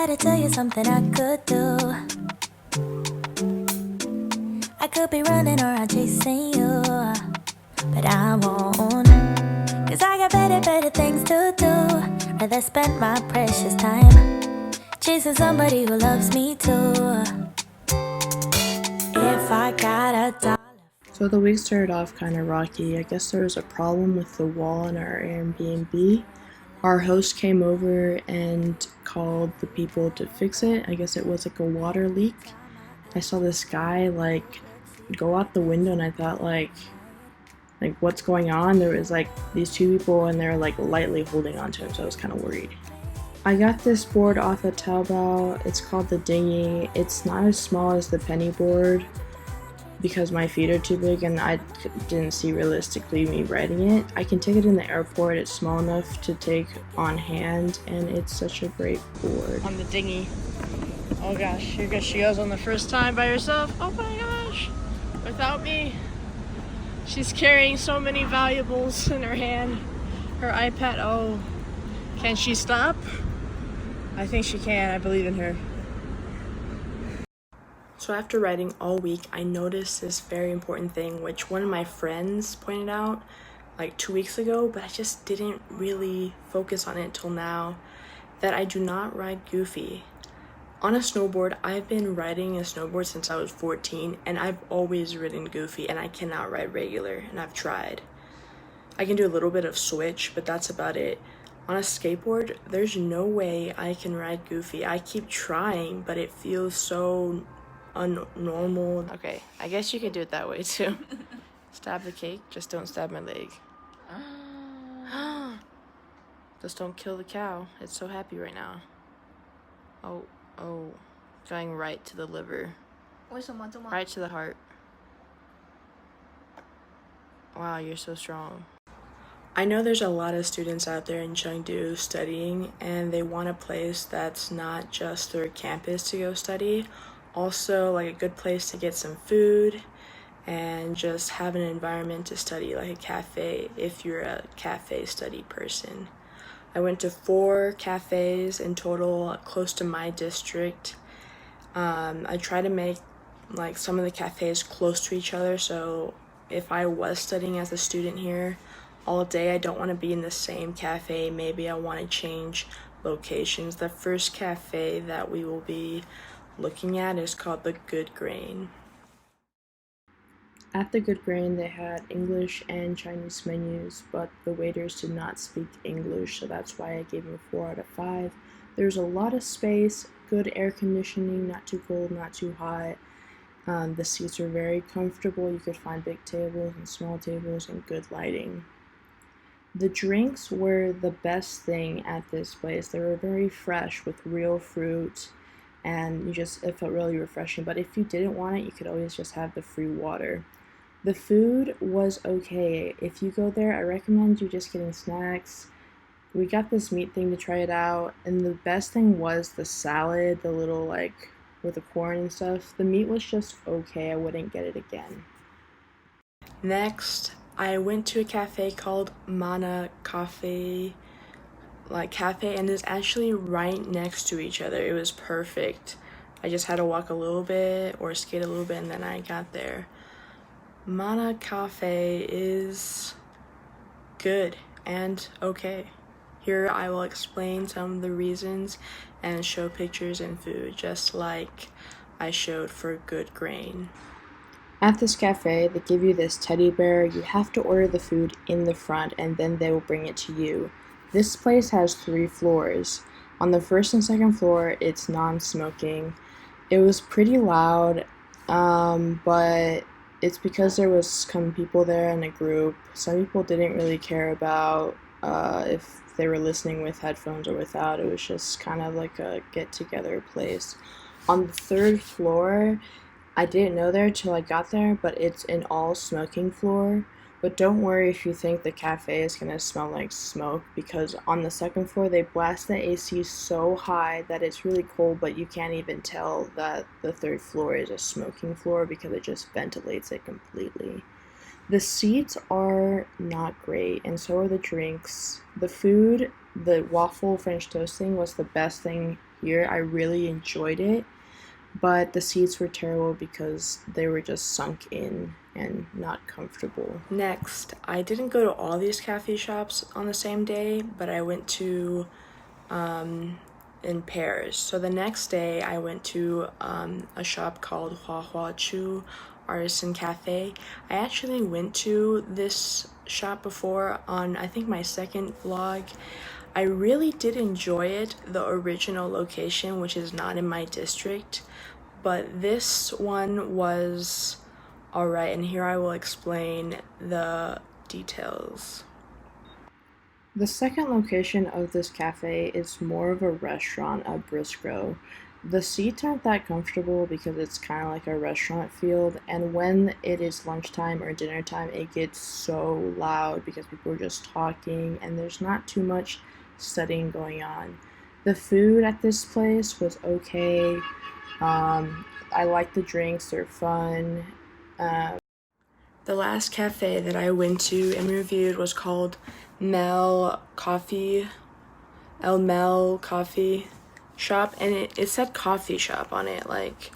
gotta tell you something I could do. I could be running around chasing you, but I won't. Cause I got better things to do. Rather spend my precious time chasing somebody who loves me too. If I got a dollar. So the week started off kind of rocky. I guess there was a problem with the wall in our Airbnb. Our host came over and called the people to fix it. I guess it was like a water leak. I saw this guy like go out the window and I thought like what's going on? There was like these two people and they're like lightly holding onto him, so I was kind of worried. I got this board off of Taobao. It's called the dinghy. It's not as small as the penny board because my feet are too big and I didn't see realistically me riding it. I can take it in the airport. It's small enough to take on hand and it's such a great board. On the dinghy. Oh gosh, here she goes on the first time by herself. Oh my gosh, without me. She's carrying so many valuables in her hand. Her iPad, oh. Can she stop? I think she can, I believe in her. So after riding all week, I noticed this very important thing, which one of my friends pointed out like 2 weeks ago, but I just didn't really focus on it till now, that I do not ride goofy. On a snowboard, I've been riding a snowboard since I was 14, and I've always ridden goofy, and I cannot ride regular, and I've tried. I can do a little bit of switch, but that's about it. On a skateboard, there's no way I can ride goofy. I keep trying, but it feels so unnormal. Okay, I guess you could do it that way too. Stab the cake, just don't stab my leg. Just don't kill the cow. It's so happy right now. Oh, going right to the liver. Right to the heart. Wow, you're so strong. I know there's a lot of students out there in Chengdu studying, and they want a place that's not just their campus to go study, also like a good place to get some food and just have an environment to study, like a cafe if you're a cafe study person. I went to 4 cafes in total close to my district. I try to make like some of the cafes close to each other, so if I was studying as a student here all day, I don't want to be in the same cafe. Maybe I want to change locations. The first cafe that we will be looking at is called the Good Grain. At the Good Grain, they had English and Chinese menus, but the waiters did not speak English, so that's why I gave them a 4 out of 5. There's a lot of space, good air conditioning, not too cold, not too hot. The seats are very comfortable. You could find big tables and small tables and good lighting. The drinks were the best thing at this place. They were very fresh with real fruit, and it felt really refreshing. But if you didn't want it, you could always just have the free water. The food was okay. If you go there, I recommend you just getting snacks. We got this meat thing to try it out, and the best thing was the salad, the little like with the corn and stuff. The meat was just okay. I wouldn't get it again. Next, I went to a cafe called Mana Cafe, and it's actually right next to each other. It was perfect. I just had to walk a little bit or skate a little bit, and then I got there. Mana Cafe is good and okay. Here I will explain some of the reasons and show pictures and food, just like I showed for Good Grain. At this cafe, they give you this teddy bear. You have to order the food in the front and then they will bring it to you. This place has 3 floors. On the first and second floor, it's non-smoking. It was pretty loud, but it's because there was some people there in a group. Some people didn't really care about if they were listening with headphones or without. It was just kind of like a get-together place. On the 3rd floor, I didn't know there till I got there, but it's an all-smoking floor. But don't worry if you think the cafe is going to smell like smoke, because on the 2nd floor they blast the AC so high that it's really cold, but you can't even tell that the 3rd floor is a smoking floor because it just ventilates it completely. The seats are not great, and so are the drinks. The food, the waffle French toast thing, was the best thing here. I really enjoyed it, but the seats were terrible because they were just sunk in and not comfortable. Next, I didn't go to all these cafe shops on the same day, but I went to in pairs. So the next day I went to a shop called Hua Chu Artisan Cafe. I actually went to this shop before on, I think, my second vlog. I really did enjoy it, the original location, which is not in my district, but this one was alright, and here I will explain the details. The second location of this cafe is more of a restaurant, a bistro. The seats aren't that comfortable because it's kind of like a restaurant field, and when it is lunchtime or dinner time, it gets so loud because people are just talking and there's not too much studying going on. The food at this place was okay. I like the drinks, they're fun. The last cafe that I went to and reviewed was called El Mel Coffee Shop, and it said coffee shop on it. Like,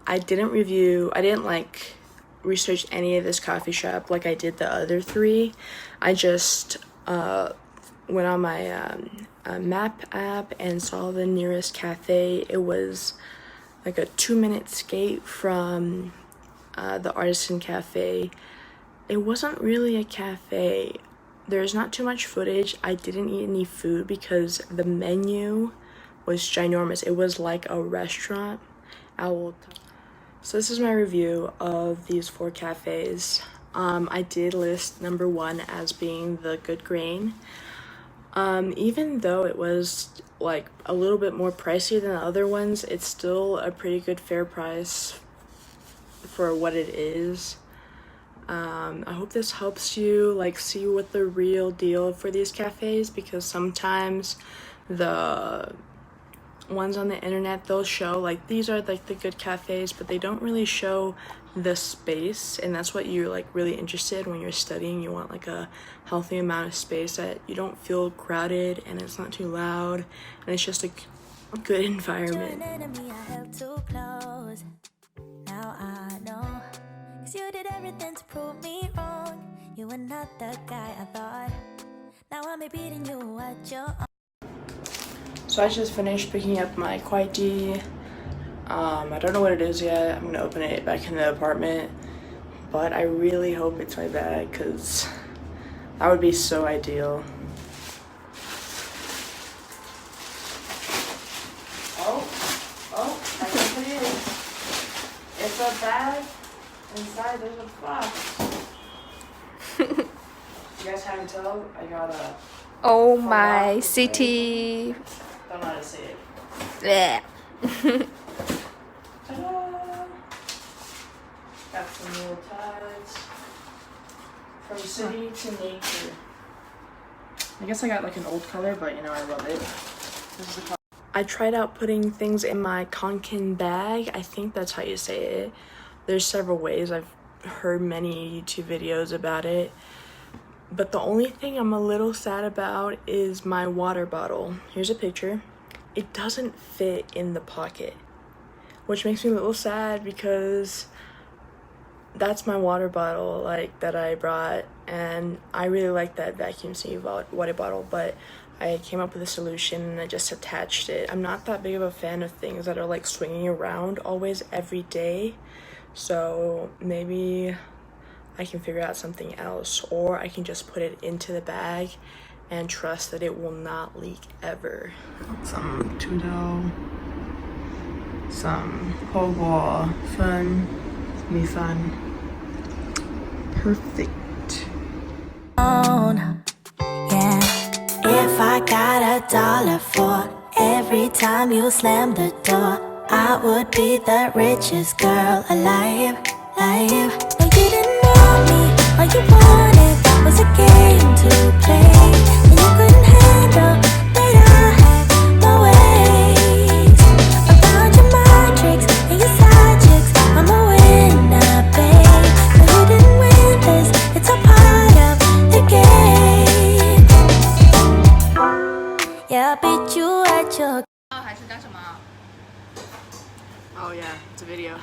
I didn't like research any of this coffee shop like I did the other three. I just went on my map app and saw the nearest cafe. It was like a 2-minute skate from the Artisan Cafe. It wasn't really a cafe. There's not too much footage. I didn't eat any food because the menu was ginormous. It was like a restaurant. So this is my review of these 4 cafes. I did list number 1 as being the Good Grain. Even though it was like a little bit more pricey than the other ones, it's still a pretty good fair price for what it is. I hope this helps you like see what the real deal for these cafes, because sometimes the ones on the internet, they'll show like these are like the good cafes, but they don't really show the space, and that's what you're like really interested when you're studying. You want like a healthy amount of space that you don't feel crowded and it's not too loud and it's just a good environment. Now I know, 'cause you did everything to prove me wrong. You were not the guy I thought. Now I'm beating you at your own. So I just finished picking up my Kuwaiti. I don't know what it is yet. I'm gonna open it back in the apartment, but I really hope it's my bag because that would be so ideal. Oh, I think it is. It's a bag. Inside there's a box. You guys can't tell? I got a... Oh my city. Don't know how to say it. Yeah. Ta-da! Got some little ties. From city to nature. I guess I got like an old color, but you know, I love it. This is the color. I tried out putting things in my Kanken bag. I think that's how you say it. There's several ways. I've heard many YouTube videos about it. But the only thing I'm a little sad about is my water bottle. Here's a picture. It doesn't fit in the pocket, which makes me a little sad because that's my water bottle like that I brought, and I really like that vacuum sleeve water bottle, but I came up with a solution and I just attached it. I'm not that big of a fan of things that are like swinging around always every day, so maybe I can figure out something else, or I can just put it into the bag and trust that it will not leak ever. Some tudou, some hobo fun, mi fun. Perfect. Yeah, if I got $1 for every time you slam the door, I would be the richest girl alive. But you didn't know me, all you wanted was a game to play, and you couldn't handle that I had my ways. About your mind tricks and your side chicks, I'm a winner, babe. But you didn't win this, it's a part of the game. Yeah, I beat you at your 干什么？ Oh yeah, it's a video.